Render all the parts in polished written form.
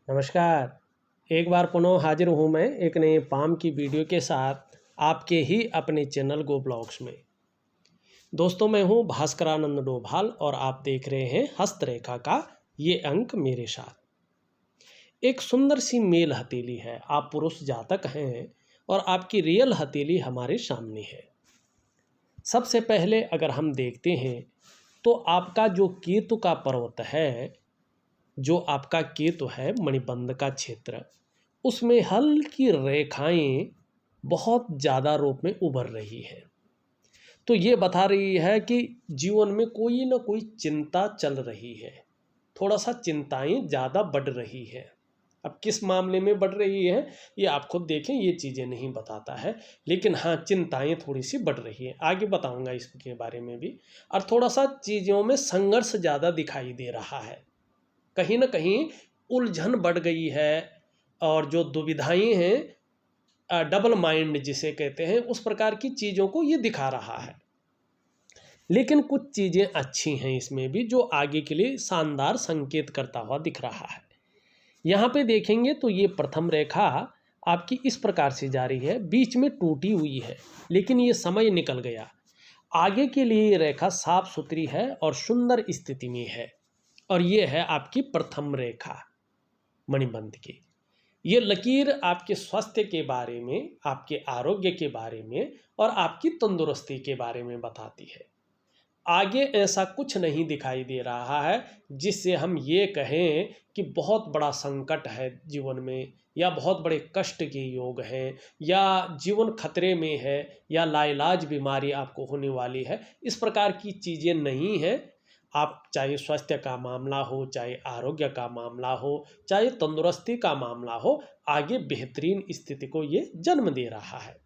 नमस्कार। एक बार पुनः हाजिर हूँ मैं एक नए पाम की वीडियो के साथ आपके ही अपने चैनल गो ब्लॉग्स में। दोस्तों, मैं हूँ भास्करानंद डोभाल और आप देख रहे हैं हस्तरेखा का ये अंक मेरे साथ। एक सुंदर सी मेल हथेली है। आप पुरुष जातक हैं और आपकी रियल हथेली हमारे सामने है। सबसे पहले अगर हम देखते हैं तो आपका जो केतु का पर्वत है, जो आपका केतु है मणिबंध का क्षेत्र, उसमें हल्की रेखाएं बहुत ज़्यादा रूप में उभर रही है। तो ये बता रही है कि जीवन में कोई ना कोई चिंता चल रही है, थोड़ा सा चिंताएं ज़्यादा बढ़ रही है। अब किस मामले में बढ़ रही है ये आप खुद देखें, ये चीज़ें नहीं बताता है, लेकिन हाँ चिंताएं थोड़ी सी बढ़ रही है। आगे बताऊंगा इसके बारे में भी। और थोड़ा सा चीज़ों में संघर्ष ज़्यादा दिखाई दे रहा है, कहीं ना कहीं उलझन बढ़ गई है और जो दुविधाएं हैं, डबल माइंड जिसे कहते हैं, उस प्रकार की चीज़ों को ये दिखा रहा है। लेकिन कुछ चीज़ें अच्छी हैं इसमें भी, जो आगे के लिए शानदार संकेत करता हुआ दिख रहा है। यहाँ पे देखेंगे तो ये प्रथम रेखा आपकी इस प्रकार से जा रही है, बीच में टूटी हुई है, लेकिन ये समय निकल गया। आगे के लिए ये रेखा साफ सुथरी है और सुंदर स्थिति में है। और ये है आपकी प्रथम रेखा मणिबंध की। ये लकीर आपके स्वास्थ्य के बारे में, आपके आरोग्य के बारे में और आपकी तंदुरुस्ती के बारे में बताती है। आगे ऐसा कुछ नहीं दिखाई दे रहा है जिससे हम ये कहें कि बहुत बड़ा संकट है जीवन में, या बहुत बड़े कष्ट के योग हैं, या जीवन खतरे में है, या लाइलाज बीमारी आपको होने वाली है। इस प्रकार की चीज़ें नहीं हैं। आप चाहे स्वास्थ्य का मामला हो, चाहे आरोग्य का मामला हो, चाहे तंदुरुस्ती का मामला हो, आगे बेहतरीन स्थिति को ये जन्म दे रहा है।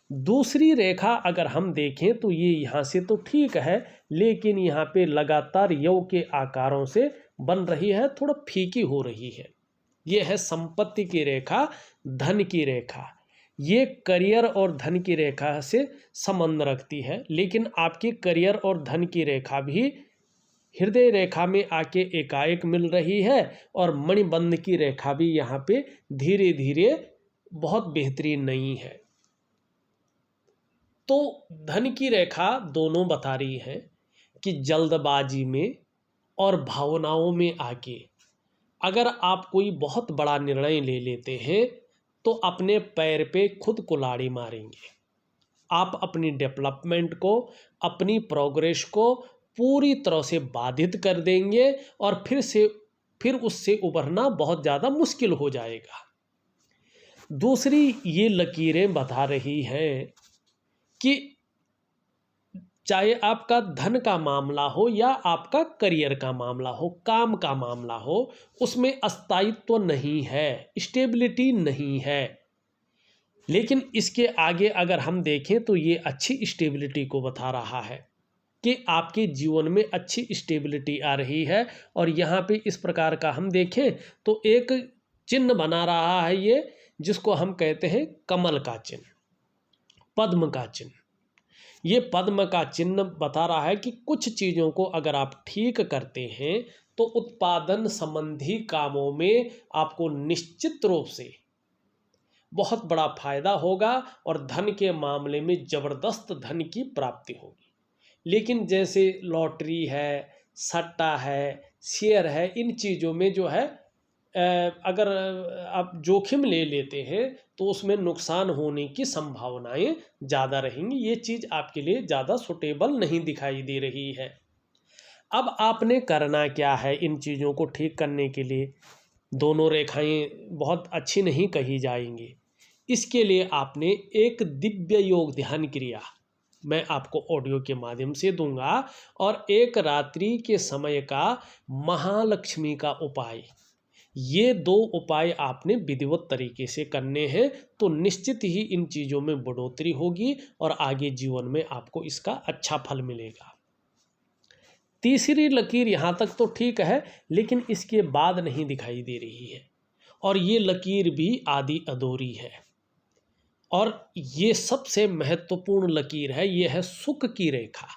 दूसरी रेखा अगर हम देखें तो ये यहाँ से तो ठीक है, लेकिन यहाँ पे लगातार यव के आकारों से बन रही है, थोड़ा फीकी हो रही है। ये है संपत्ति की रेखा, धन की रेखा। ये करियर और धन की रेखा से संबंध रखती है, लेकिन आपकी करियर और धन की रेखा भी हृदय रेखा में आके एकाएक मिल रही है, और मणिबंध की रेखा भी यहाँ पे धीरे धीरे बहुत बेहतरीन नहीं है। तो धन की रेखा दोनों बता रही है कि जल्दबाजी में और भावनाओं में आके अगर आप कोई बहुत बड़ा निर्णय ले लेते हैं तो अपने पैर पे खुद कुल्हाड़ी मारेंगे। आप अपनी डेवलपमेंट को, अपनी प्रोग्रेस को पूरी तरह से बाधित कर देंगे और फिर उससे उभरना बहुत ज़्यादा मुश्किल हो जाएगा। दूसरी ये लकीरें बता रही हैं कि चाहे आपका धन का मामला हो या आपका करियर का मामला हो, काम का मामला हो, उसमें स्थायित्व नहीं है, स्टेबिलिटी नहीं है। लेकिन इसके आगे अगर हम देखें तो ये अच्छी स्टेबिलिटी को बता रहा है कि आपके जीवन में अच्छी स्टेबिलिटी आ रही है। और यहाँ पे इस प्रकार का हम देखें तो एक चिन्ह बना रहा है ये, जिसको हम कहते हैं कमल का चिन्ह, पद्म का चिन्ह। ये पद्म का चिन्ह बता रहा है कि कुछ चीज़ों को अगर आप ठीक करते हैं तो उत्पादन संबंधी कामों में आपको निश्चित रूप से बहुत बड़ा फायदा होगा और धन के मामले में ज़बरदस्त धन की प्राप्ति होगी। लेकिन जैसे लॉटरी है, सट्टा है, शेयर है, इन चीज़ों में जो है अगर आप जोखिम ले लेते हैं तो उसमें नुकसान होने की संभावनाएं ज़्यादा रहेंगी। ये चीज़ आपके लिए ज़्यादा सुटेबल नहीं दिखाई दे रही है। अब आपने करना क्या है इन चीज़ों को ठीक करने के लिए? दोनों रेखाएं बहुत अच्छी नहीं कही जाएंगी। इसके लिए आपने एक दिव्य योग ध्यान क्रिया मैं आपको ऑडियो के माध्यम से दूंगा, और एक रात्रि के समय का महालक्ष्मी का उपाय, ये दो उपाय आपने विधिवत तरीके से करने हैं तो निश्चित ही इन चीज़ों में बढ़ोतरी होगी और आगे जीवन में आपको इसका अच्छा फल मिलेगा। तीसरी लकीर यहाँ तक तो ठीक है, लेकिन इसके बाद नहीं दिखाई दे रही है, और ये लकीर भी आधी अधूरी है। और ये सबसे महत्वपूर्ण लकीर है, ये है सुख की रेखा।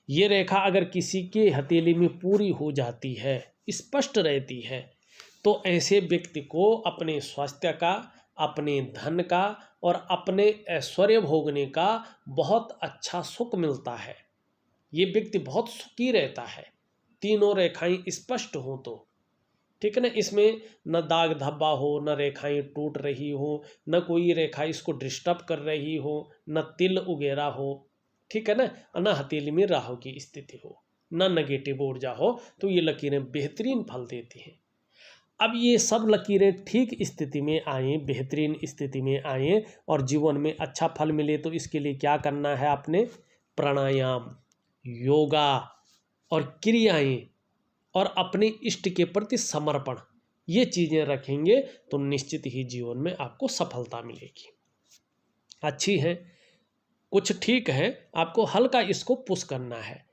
ये रेखा अगर किसी के हथेली में पूरी हो जाती है, स्पष्ट रहती है, तो ऐसे व्यक्ति को अपने स्वास्थ्य का, अपने धन का और अपने ऐश्वर्य भोगने का बहुत अच्छा सुख मिलता है। ये व्यक्ति बहुत सुखी रहता है, तीनों रेखाएं स्पष्ट हो तो, ठीक है ना। इसमें न दाग धब्बा हो, न रेखाएं टूट रही हो, न कोई रेखा इसको डिस्टर्ब कर रही हो, न तिल उगेरा हो, ठीक है ना, न हथेली में राहु की स्थिति हो, न नेगेटिव ऊर्जा हो, तो ये लकीरें बेहतरीन फल देती हैं। अब ये सब लकीरें ठीक स्थिति में आए, बेहतरीन स्थिति में आए और जीवन में अच्छा फल मिले, तो इसके लिए क्या करना है आपने? प्राणायाम, योगा और क्रियाएं और अपने इष्ट के प्रति समर्पण, ये चीज़ें रखेंगे तो निश्चित ही जीवन में आपको सफलता मिलेगी। अच्छी है, कुछ ठीक है, आपको हल्का इसको पुश करना है।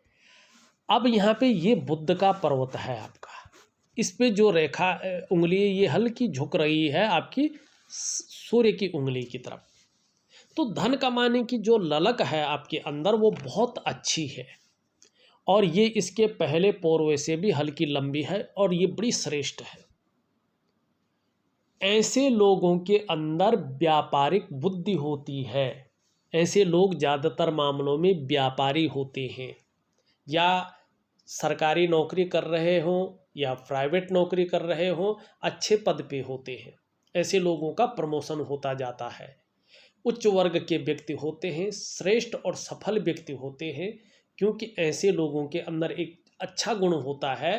अब यहाँ पे ये बुध का पर्वत है आपका, इस पे जो रेखा उंगली ये हल्की झुक रही है आपकी सूर्य की उंगली की तरफ, तो धन कमाने की जो ललक है आपके अंदर वो बहुत अच्छी है और ये इसके पहले पूर्व से भी हल्की लंबी है और ये बड़ी श्रेष्ठ है। ऐसे लोगों के अंदर व्यापारिक बुद्धि होती है, ऐसे लोग ज़्यादातर मामलों में व्यापारी होते हैं, या सरकारी नौकरी कर रहे हों या प्राइवेट नौकरी कर रहे हों, अच्छे पद पे होते हैं। ऐसे लोगों का प्रमोशन होता जाता है, उच्च वर्ग के व्यक्ति होते हैं, श्रेष्ठ और सफल व्यक्ति होते हैं, क्योंकि ऐसे लोगों के अंदर एक अच्छा गुण होता है,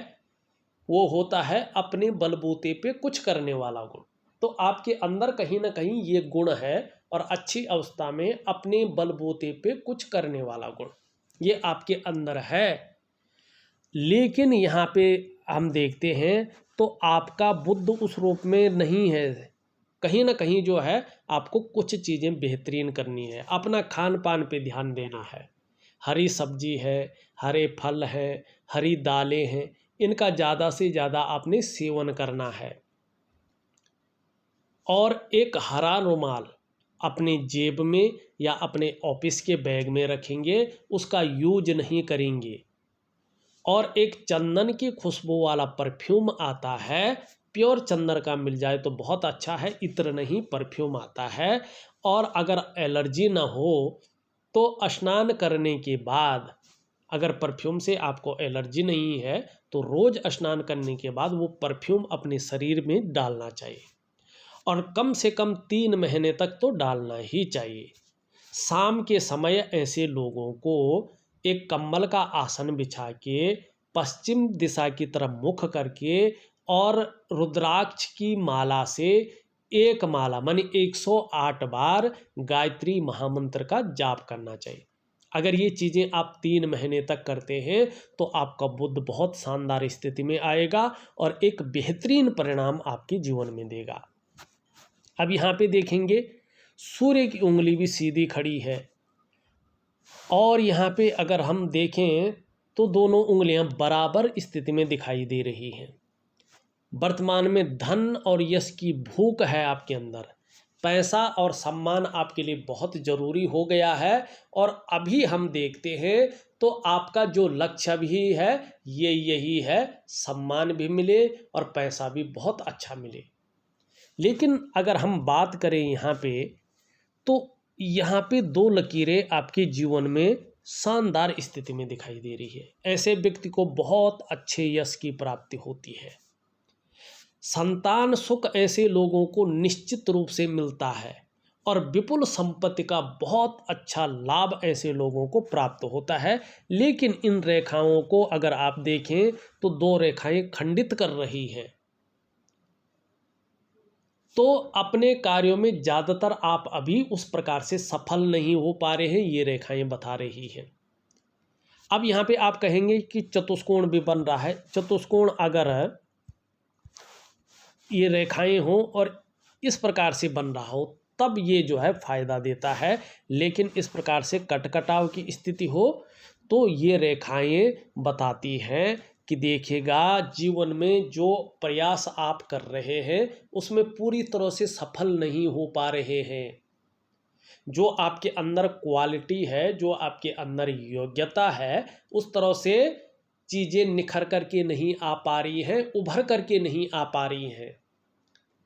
वो होता है अपने बलबूते पे कुछ करने वाला गुण। तो आपके अंदर कहीं ना कहीं ये गुण है और अच्छी अवस्था में अपने बलबूते पे कुछ करने वाला गुण ये आपके अंदर है। लेकिन यहाँ पे हम देखते हैं तो आपका बुद्ध उस रूप में नहीं है, कहीं ना कहीं जो है आपको कुछ चीज़ें बेहतरीन करनी है, अपना खान पान पे ध्यान देना है। हरी सब्जी है, हरे फल हैं, हरी दालें हैं, इनका ज़्यादा से ज़्यादा आपने सेवन करना है। और एक हरा रुमाल अपने जेब में या अपने ऑफिस के बैग में रखेंगे, उसका यूज नहीं करेंगे। और एक चंदन की खुशबू वाला परफ्यूम आता है, प्योर चंदन का मिल जाए तो बहुत अच्छा है, इत्र नहीं परफ्यूम आता है। और अगर एलर्जी ना हो तो स्नान करने के बाद, अगर परफ्यूम से आपको एलर्जी नहीं है तो रोज़ स्नान करने के बाद वो परफ्यूम अपने शरीर में डालना चाहिए और कम से कम 3 महीने तक तो डालना ही चाहिए। शाम के समय ऐसे लोगों को एक कंबल का आसन बिछा के पश्चिम दिशा की तरफ मुख करके और रुद्राक्ष की माला से एक माला माने 108 बार गायत्री महामंत्र का जाप करना चाहिए। अगर ये चीज़ें आप 3 महीने तक करते हैं तो आपका बुध बहुत शानदार स्थिति में आएगा और एक बेहतरीन परिणाम आपके जीवन में देगा। अब यहाँ पे देखेंगे सूर्य की उंगली भी सीधी खड़ी है और यहाँ पे अगर हम देखें तो दोनों उंगलियां बराबर स्थिति में दिखाई दे रही हैं। वर्तमान में धन और यश की भूख है आपके अंदर, पैसा और सम्मान आपके लिए बहुत ज़रूरी हो गया है। और अभी हम देखते हैं तो आपका जो लक्ष्य भी है ये यही है, सम्मान भी मिले और पैसा भी बहुत अच्छा मिले। लेकिन अगर हम बात करें यहाँ पे तो यहाँ पे 2 लकीरें आपके जीवन में शानदार स्थिति में दिखाई दे रही है। ऐसे व्यक्ति को बहुत अच्छे यश की प्राप्ति होती है। संतान सुख ऐसे लोगों को निश्चित रूप से मिलता है और विपुल संपत्ति का बहुत अच्छा लाभ ऐसे लोगों को प्राप्त होता है। लेकिन इन रेखाओं को अगर आप देखें तो 2 रेखाएं खंडित कर रही हैं, तो अपने कार्यों में ज़्यादातर आप अभी उस प्रकार से सफल नहीं हो पा रहे हैं, ये रेखाएं बता रही हैं। अब यहाँ पे आप कहेंगे कि चतुष्कोण भी बन रहा है। चतुष्कोण अगर ये रेखाएं हों और इस प्रकार से बन रहा हो तब ये जो है फायदा देता है, लेकिन इस प्रकार से कटकटाव की स्थिति हो तो ये रेखाएं बताती हैं कि देखिएगा जीवन में जो प्रयास आप कर रहे हैं उसमें पूरी तरह से सफल नहीं हो पा रहे हैं। जो आपके अंदर क्वालिटी है, जो आपके अंदर योग्यता है, उस तरह से चीज़ें निखर करके नहीं आ पा रही हैं, उभर करके नहीं आ पा रही हैं।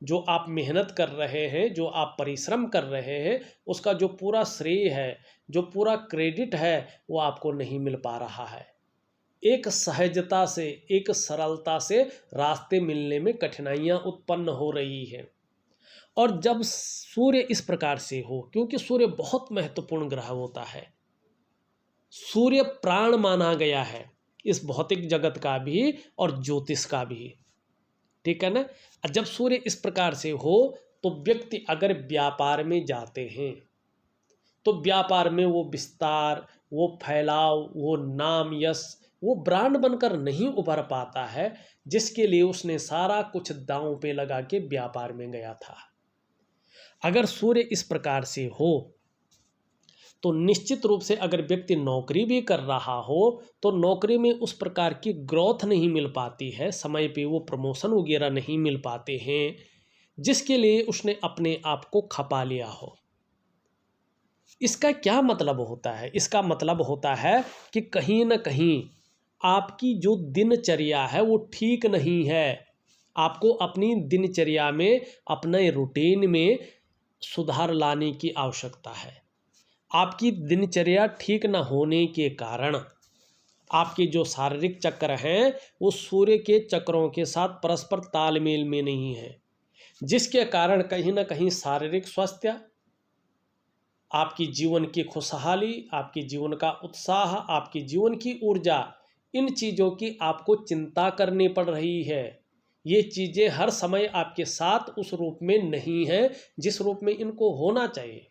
जो आप मेहनत कर रहे हैं, जो आप परिश्रम कर रहे हैं, उसका जो पूरा श्रेय है, जो पूरा क्रेडिट है, वो आपको नहीं मिल पा रहा है। एक सहजता से, एक सरलता से रास्ते मिलने में कठिनाइयाँ उत्पन्न हो रही हैं। और जब सूर्य इस प्रकार से हो, क्योंकि सूर्य बहुत महत्वपूर्ण ग्रह होता है, सूर्य प्राण माना गया है इस भौतिक जगत का भी और ज्योतिष का भी, ठीक है ना। जब सूर्य इस प्रकार से हो तो व्यक्ति अगर व्यापार में जाते हैं तो व्यापार में वो विस्तार, वो फैलाव, वो नाम यश, वो ब्रांड बनकर नहीं उभर पाता है, जिसके लिए उसने सारा कुछ दांव पे लगा के व्यापार में गया था। अगर सूर्य इस प्रकार से हो तो निश्चित रूप से अगर व्यक्ति नौकरी भी कर रहा हो तो नौकरी में उस प्रकार की ग्रोथ नहीं मिल पाती है, समय पे वो प्रमोशन वगैरह नहीं मिल पाते हैं, जिसके लिए उसने अपने आप को खपा लिया हो। इसका क्या मतलब होता है? इसका मतलब होता है कि कहीं ना कहीं आपकी जो दिनचर्या है वो ठीक नहीं है। आपको अपनी दिनचर्या में, अपने रूटीन में सुधार लाने की आवश्यकता है। आपकी दिनचर्या ठीक न होने के कारण आपके जो शारीरिक चक्र हैं वो सूर्य के चक्रों के साथ परस्पर तालमेल में नहीं है, जिसके कारण कहीं ना कहीं शारीरिक स्वास्थ्य, आपकी जीवन की खुशहाली, आपके जीवन का उत्साह, आपकी जीवन की ऊर्जा, इन चीज़ों की आपको चिंता करनी पड़ रही है। ये चीज़ें हर समय आपके साथ उस रूप में नहीं है जिस रूप में इनको होना चाहिए।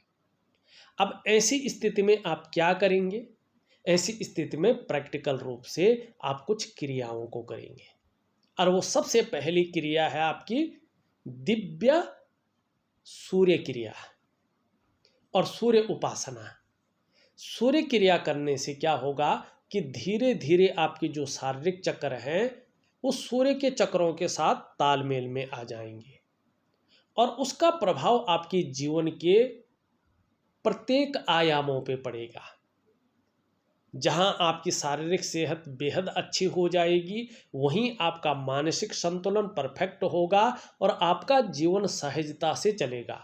अब ऐसी स्थिति में आप क्या करेंगे? ऐसी स्थिति में प्रैक्टिकल रूप से आप कुछ क्रियाओं को करेंगे, और वो सबसे पहली क्रिया है आपकी दिव्य सूर्य क्रिया और सूर्य उपासना। सूर्य क्रिया करने से क्या होगा कि धीरे धीरे आपके जो शारीरिक चक्र हैं वो सूर्य के चक्रों के साथ तालमेल में आ जाएंगे, और उसका प्रभाव आपके जीवन के प्रत्येक आयामों पे पड़ेगा। जहां आपकी शारीरिक सेहत बेहद अच्छी हो जाएगी, वहीं आपका मानसिक संतुलन परफेक्ट होगा और आपका जीवन सहजता से चलेगा।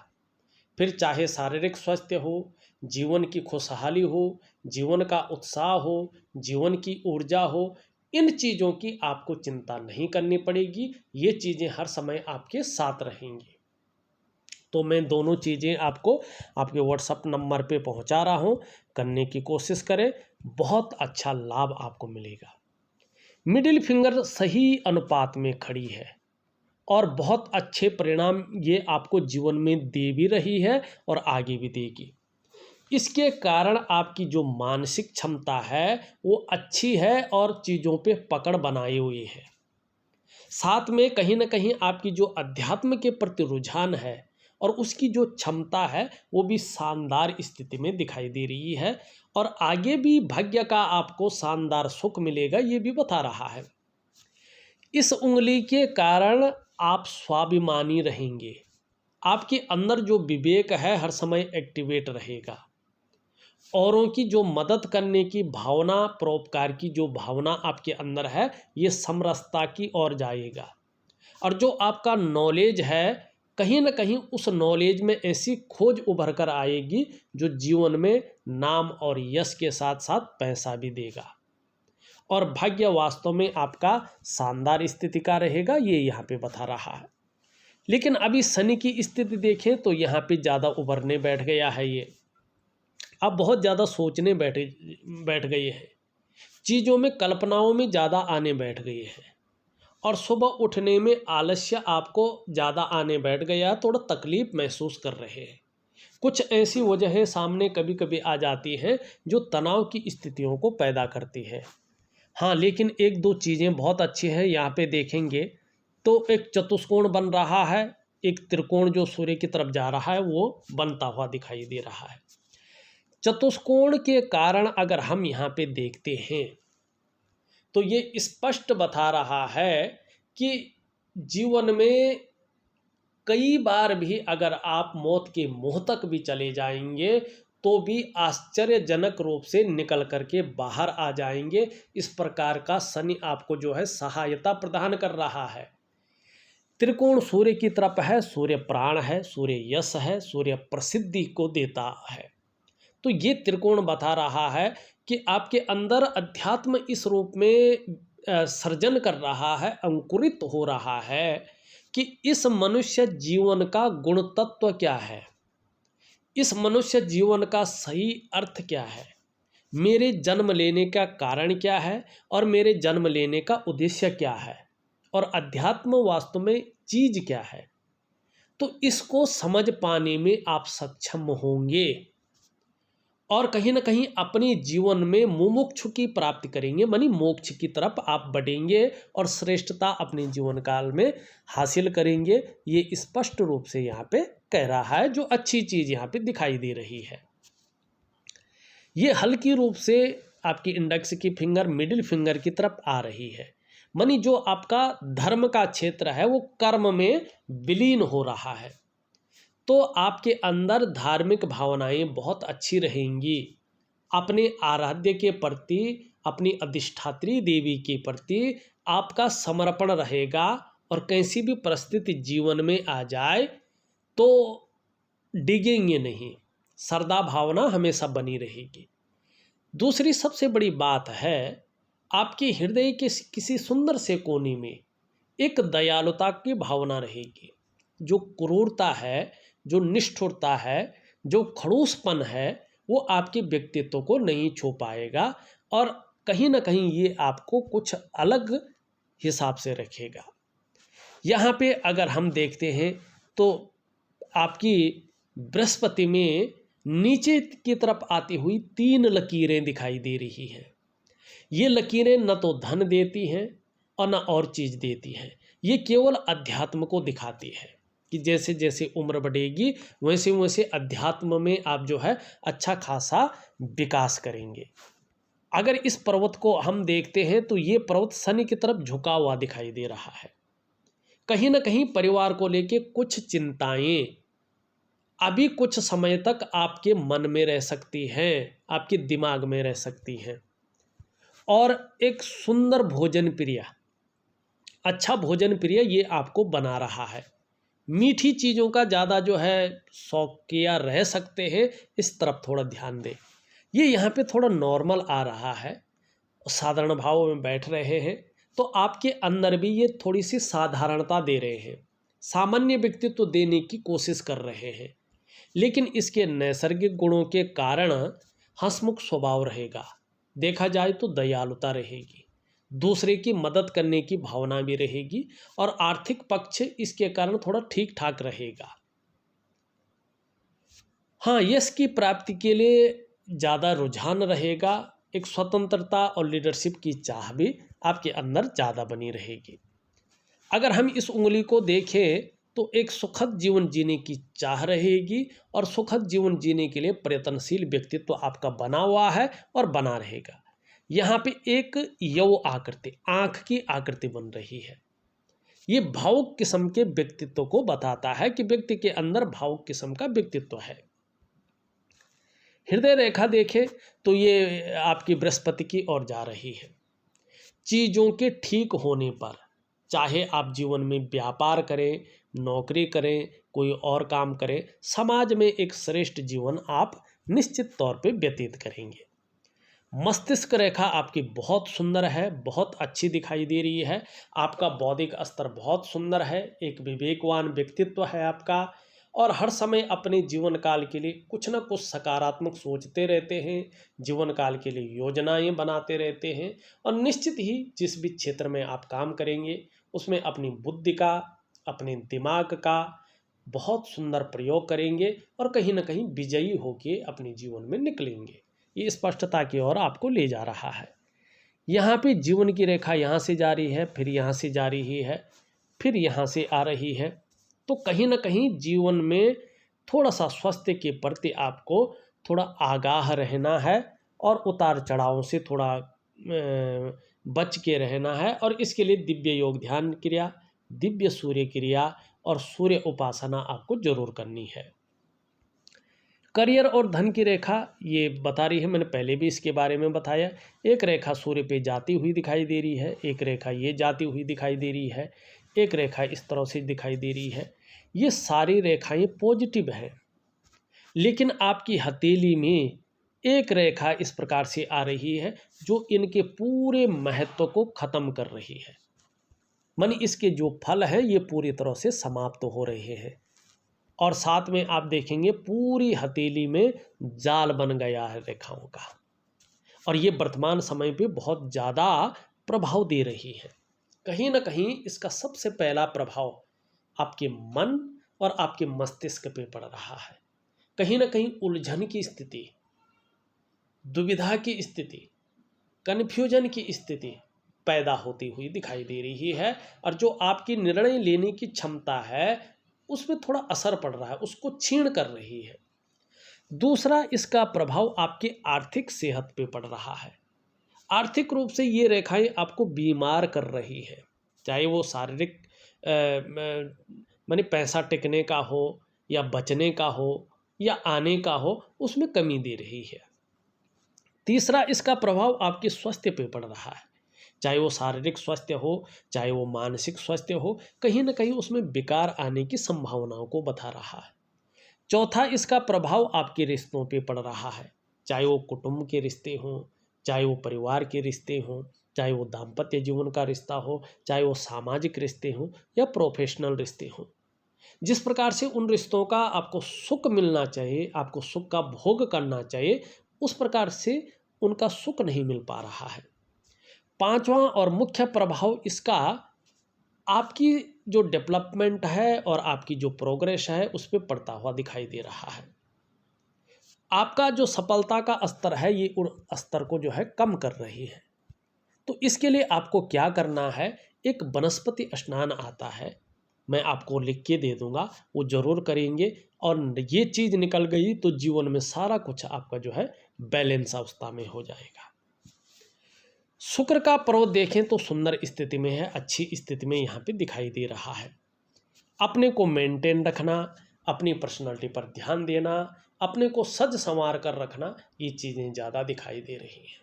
फिर चाहे शारीरिक स्वास्थ्य हो, जीवन की खुशहाली हो, जीवन का उत्साह हो, जीवन की ऊर्जा हो, इन चीज़ों की आपको चिंता नहीं करनी पड़ेगी। ये चीज़ें हर समय आपके साथ रहेंगी। तो मैं दोनों चीज़ें आपको आपके व्हाट्सएप नंबर पे पहुंचा रहा हूं, करने की कोशिश करें, बहुत अच्छा लाभ आपको मिलेगा। मिडिल फिंगर सही अनुपात में खड़ी है और बहुत अच्छे परिणाम ये आपको जीवन में दे भी रही है और आगे भी देगी। इसके कारण आपकी जो मानसिक क्षमता है वो अच्छी है और चीज़ों पे पकड़ बनाए हुई है। साथ में कहीं ना कहीं आपकी जो अध्यात्म के प्रति रुझान है और उसकी जो क्षमता है वो भी शानदार स्थिति में दिखाई दे रही है, और आगे भी भाग्य का आपको शानदार सुख मिलेगा, ये भी बता रहा है। इस उंगली के कारण आप स्वाभिमानी रहेंगे। आपके अंदर जो विवेक है हर समय एक्टिवेट रहेगा। औरों की जो मदद करने की भावना, परोपकार की जो भावना आपके अंदर है, ये समरसता की ओर जाएगा। और जो आपका नॉलेज है, कहीं ना कहीं उस नॉलेज में ऐसी खोज उभर कर आएगी जो जीवन में नाम और यश के साथ साथ पैसा भी देगा। और भाग्य वास्तव में आपका शानदार स्थिति का रहेगा, ये यहाँ पे बता रहा है। लेकिन अभी शनि की स्थिति देखें तो यहाँ पे ज़्यादा उभरने बैठ गया है। ये अब बहुत ज़्यादा सोचने बैठ गए हैं, चीज़ों में कल्पनाओं में ज़्यादा आने बैठ गए हैं, और सुबह उठने में आलस्य आपको ज़्यादा आने बैठ गया, थोड़ा तकलीफ महसूस कर रहे हैं। कुछ ऐसी वजहें सामने कभी कभी आ जाती हैं जो तनाव की स्थितियों को पैदा करती है। हाँ, लेकिन एक दो चीज़ें बहुत अच्छी हैं। यहाँ पे देखेंगे तो एक चतुष्कोण बन रहा है, एक त्रिकोण जो सूर्य की तरफ जा रहा है वो बनता हुआ दिखाई दे रहा है। चतुष्कोण के कारण अगर हम यहाँ पे देखते हैं तो ये स्पष्ट बता रहा है कि जीवन में कई बार भी अगर आप मौत के मुंह तक भी चले जाएंगे तो भी आश्चर्यजनक रूप से निकल करके बाहर आ जाएंगे। इस प्रकार का शनि आपको जो है सहायता प्रदान कर रहा है। त्रिकोण सूर्य की तरफ है, सूर्य प्राण है, सूर्य यश है, सूर्य प्रसिद्धि को देता है। तो ये त्रिकोण बता रहा है कि आपके अंदर अध्यात्म इस रूप में सर्जन कर रहा है, अंकुरित हो रहा है कि इस मनुष्य जीवन का गुण तत्व क्या है, इस मनुष्य जीवन का सही अर्थ क्या है, मेरे जन्म लेने का कारण क्या है और मेरे जन्म लेने का उद्देश्य क्या है, और अध्यात्म वास्तव में चीज क्या है। तो इसको समझ पाने में आप सक्षम होंगे और कहीं ना कहीं अपने जीवन में मुमुक्षु की प्राप्ति करेंगे, मानी मोक्ष की तरफ आप बढ़ेंगे और श्रेष्ठता अपने जीवन काल में हासिल करेंगे। ये स्पष्ट रूप से यहाँ पे कह रहा है, जो अच्छी चीज यहाँ पे दिखाई दे रही है। ये हल्की रूप से आपकी इंडेक्स की फिंगर मिडिल फिंगर की तरफ आ रही है, मानी जो आपका धर्म का क्षेत्र है वो कर्म में विलीन हो रहा है। तो आपके अंदर धार्मिक भावनाएं बहुत अच्छी रहेंगी, अपने आराध्य के प्रति, अपनी अधिष्ठात्री देवी के प्रति आपका समर्पण रहेगा और कैसी भी परिस्थिति जीवन में आ जाए तो डिगेंगे नहीं, श्रद्धा भावना हमेशा बनी रहेगी। दूसरी सबसे बड़ी बात है, आपके हृदय के किसी सुंदर से कोने में एक दयालुता की भावना रहेगी। जो क्रूरता है, जो निष्ठुरता है, जो खड़ूसपन है, वो आपके व्यक्तित्व को नहीं छू पाएगा और कहीं ना कहीं ये आपको कुछ अलग हिसाब से रखेगा। यहाँ पे अगर हम देखते हैं तो आपकी बृहस्पति में नीचे की तरफ आती हुई 3 लकीरें दिखाई दे रही हैं। ये लकीरें न तो धन देती हैं और न और चीज़ देती हैं, ये केवल अध्यात्म को दिखाती है कि जैसे जैसे उम्र बढ़ेगी वैसे वैसे अध्यात्म में आप जो है अच्छा खासा विकास करेंगे। अगर इस पर्वत को हम देखते हैं तो ये पर्वत शनि की तरफ झुका हुआ दिखाई दे रहा है। कहीं ना कहीं परिवार को लेके कुछ चिंताएं अभी कुछ समय तक आपके मन में रह सकती हैं, आपके दिमाग में रह सकती हैं। और एक सुंदर भोजन प्रिय, अच्छा भोजन प्रिय ये आपको बना रहा है। मीठी चीज़ों का ज़्यादा जो है शौकिया रह सकते हैं, इस तरफ थोड़ा ध्यान दें। ये यहाँ पे थोड़ा नॉर्मल आ रहा है, साधारण भाव में बैठ रहे हैं, तो आपके अंदर भी ये थोड़ी सी साधारणता दे रहे हैं, सामान्य व्यक्तित्व देने की कोशिश कर रहे हैं। लेकिन इसके नैसर्गिक गुणों के कारण हंसमुख स्वभाव रहेगा, देखा जाए तो दयालुता रहेगी, दूसरे की मदद करने की भावना भी रहेगी और आर्थिक पक्ष इसके कारण थोड़ा ठीक ठाक रहेगा। हाँ, यश की प्राप्ति के लिए ज़्यादा रुझान रहेगा, एक स्वतंत्रता और लीडरशिप की चाह भी आपके अंदर ज़्यादा बनी रहेगी। अगर हम इस उंगली को देखें तो एक सुखद जीवन जीने की चाह रहेगी और सुखद जीवन जीने के लिए प्रयत्नशील व्यक्तित्व आपका बना हुआ है और बना रहेगा। यहाँ पे एक यव आकृति, आँख की आकृति बन रही है। ये भावुक किस्म के व्यक्तित्व को बताता है कि व्यक्ति के अंदर भावुक किस्म का व्यक्तित्व है। हृदय रेखा देखें तो ये आपकी बृहस्पति की ओर जा रही है। चीज़ों के ठीक होने पर, चाहे आप जीवन में व्यापार करें, नौकरी करें, कोई और काम करें, समाज में एक श्रेष्ठ जीवन आप निश्चित तौर पे व्यतीत करेंगे। मस्तिष्क रेखा आपकी बहुत सुंदर है, बहुत अच्छी दिखाई दे रही है। आपका बौद्धिक स्तर बहुत सुंदर है, एक विवेकवान व्यक्तित्व है आपका और हर समय अपने जीवन काल के लिए कुछ न कुछ सकारात्मक सोचते रहते हैं, जीवन काल के लिए योजनाएं बनाते रहते हैं और निश्चित ही जिस भी क्षेत्र में आप काम करेंगे उसमें अपनी बुद्धि का, अपने दिमाग का बहुत सुंदर प्रयोग करेंगे और कहीं ना कहीं विजयी होकर अपने जीवन में निकलेंगे। ये स्पष्टता की ओर आपको ले जा रहा है। यहाँ पे जीवन की रेखा यहाँ से जा रही है, फिर यहाँ से जा रही है, फिर यहाँ से आ रही है। तो कहीं ना कहीं जीवन में थोड़ा सा स्वास्थ्य के प्रति आपको थोड़ा आगाह रहना है और उतार चढ़ाव से थोड़ा बच के रहना है और इसके लिए दिव्य योग ध्यान क्रिया, दिव्य सूर्य क्रिया और सूर्य उपासना आपको जरूर करनी है। करियर और धन की रेखा ये बता रही है, मैंने पहले भी इसके बारे में बताया। एक रेखा सूर्य पे जाती हुई दिखाई दे रही है, एक रेखा ये जाती हुई दिखाई दे रही है, एक रेखा इस तरह से दिखाई दे रही है। ये सारी रेखाएं पॉजिटिव हैं, लेकिन आपकी हथेली में एक रेखा इस प्रकार से आ रही है जो इनके पूरे महत्व को खत्म कर रही है। मानी इसके जो फल हैं ये पूरी तरह से समाप्त हो रहे हैं। और साथ में आप देखेंगे पूरी हथेली में जाल बन गया है रेखाओं का, और ये वर्तमान समय पे बहुत ज़्यादा प्रभाव दे रही है। कहीं ना कहीं इसका सबसे पहला प्रभाव आपके मन और आपके मस्तिष्क पे पड़ रहा है। कहीं ना कहीं उलझन की स्थिति, दुविधा की स्थिति, कन्फ्यूजन की स्थिति पैदा होती हुई दिखाई दे रही है, और जो आपकी निर्णय लेने की क्षमता है उसमें थोड़ा असर पड़ रहा है, उसको क्षीण कर रही है। दूसरा, इसका प्रभाव आपकी आर्थिक सेहत पे पड़ रहा है। आर्थिक रूप से ये रेखाएं आपको बीमार कर रही है, चाहे वो शारीरिक माने पैसा टिकने का हो या बचने का हो या आने का हो, उसमें कमी दे रही है। तीसरा, इसका प्रभाव आपके स्वास्थ्य पे पड़ रहा है, चाहे वो शारीरिक स्वास्थ्य हो चाहे वो मानसिक स्वास्थ्य हो, कहीं ना कहीं उसमें विकार आने की संभावनाओं को बता रहा है। चौथा, इसका प्रभाव आपके रिश्तों पे पड़ रहा है, चाहे वो कुटुंब के रिश्ते हों, चाहे वो परिवार के रिश्ते हों, चाहे वो दाम्पत्य जीवन का रिश्ता हो, चाहे वो सामाजिक रिश्ते हों या प्रोफेशनल रिश्ते हों। जिस प्रकार से उन रिश्तों का आपको सुख मिलना चाहिए, आपको सुख का भोग करना चाहिए, उस प्रकार से उनका सुख नहीं मिल पा रहा है। पांचवा और मुख्य प्रभाव इसका आपकी जो डेवलपमेंट है और आपकी जो प्रोग्रेस है उस पर पड़ता हुआ दिखाई दे रहा है। आपका जो सफलता का स्तर है ये उन स्तर को जो है कम कर रही है। तो इसके लिए आपको क्या करना है, एक वनस्पति स्नान आता है, मैं आपको लिख के दे दूंगा, वो जरूर करेंगे, और ये चीज़ निकल गई तो जीवन में सारा कुछ आपका जो है बैलेंस अवस्था में हो जाएगा। शुक्र का पर्व देखें तो सुंदर स्थिति में है, अच्छी स्थिति में यहाँ पे दिखाई दे रहा है। अपने को मेंटेन रखना, अपनी पर्सनालिटी पर ध्यान देना, अपने को सज संवार कर रखना, ये चीज़ें ज़्यादा दिखाई दे रही हैं।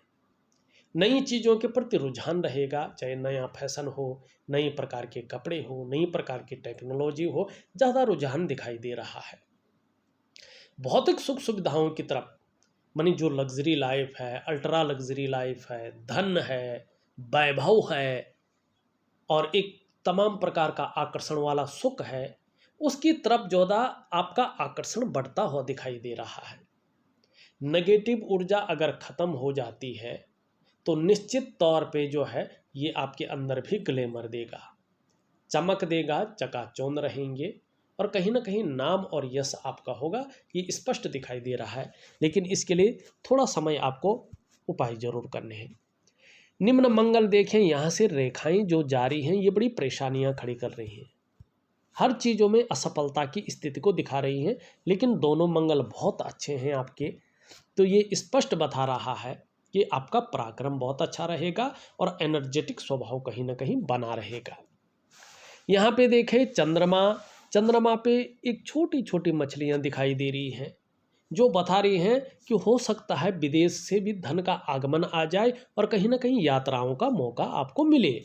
नई चीज़ों के प्रति रुझान रहेगा, चाहे नया फैशन हो, नई प्रकार के कपड़े हो, नई प्रकार की टेक्नोलॉजी हो, ज़्यादा रुझान दिखाई दे रहा है। भौतिक सुख सुविधाओं की तरफ, मानी जो लग्जरी लाइफ है, अल्ट्रा लग्जरी लाइफ है, धन है, वैभव है, और एक तमाम प्रकार का आकर्षण वाला सुख है, उसकी तरफ ज़्यादा आपका आकर्षण बढ़ता हुआ दिखाई दे रहा है। नेगेटिव ऊर्जा अगर ख़त्म हो जाती है तो निश्चित तौर पे जो है ये आपके अंदर भी ग्लैमर देगा, चमक देगा, चकाचौंध रहेंगे, और कहीं ना कहीं नाम और यश आपका होगा, ये स्पष्ट दिखाई दे रहा है। लेकिन इसके लिए थोड़ा समय आपको उपाय जरूर करने हैं। निम्न मंगल देखें, यहाँ से रेखाएं जो जारी हैं ये बड़ी परेशानियां खड़ी कर रही हैं, हर चीज़ों में असफलता की स्थिति को दिखा रही हैं, लेकिन दोनों मंगल बहुत अच्छे हैं आपके, तो ये स्पष्ट बता रहा है कि आपका पराक्रम बहुत अच्छा रहेगा और एनर्जेटिक स्वभाव कहीं ना कहीं बना रहेगा। यहाँ पे देखें चंद्रमा पे एक छोटी छोटी मछलियाँ दिखाई दे रही हैं, जो बता रही हैं कि हो सकता है विदेश से भी धन का आगमन आ जाए और कहीं ना कहीं यात्राओं का मौका आपको मिले।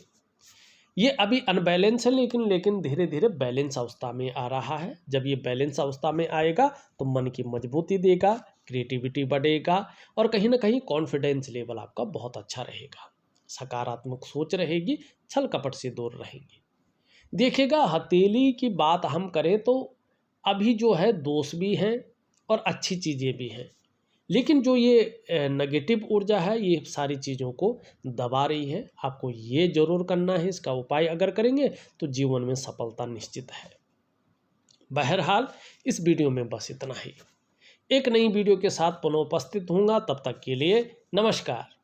ये अभी अनबैलेंस है, लेकिन धीरे धीरे बैलेंस अवस्था में आ रहा है। जब ये बैलेंस अवस्था में आएगा तो मन की मजबूती देगा, क्रिएटिविटी बढ़ेगा, और कहीं ना कहीं कॉन्फिडेंस लेवल आपका बहुत अच्छा रहेगा, सकारात्मक सोच रहेगी, छल कपट से दूर रहेंगे। देखिएगा, हथेली की बात हम करें तो अभी जो है दोष भी हैं और अच्छी चीज़ें भी हैं, लेकिन जो ये नेगेटिव ऊर्जा है ये सारी चीज़ों को दबा रही है। आपको ये जरूर करना है, इसका उपाय अगर करेंगे तो जीवन में सफलता निश्चित है। बहरहाल इस वीडियो में बस इतना ही। एक नई वीडियो के साथ पुनः उपस्थित होऊंगा, तब तक के लिए नमस्कार।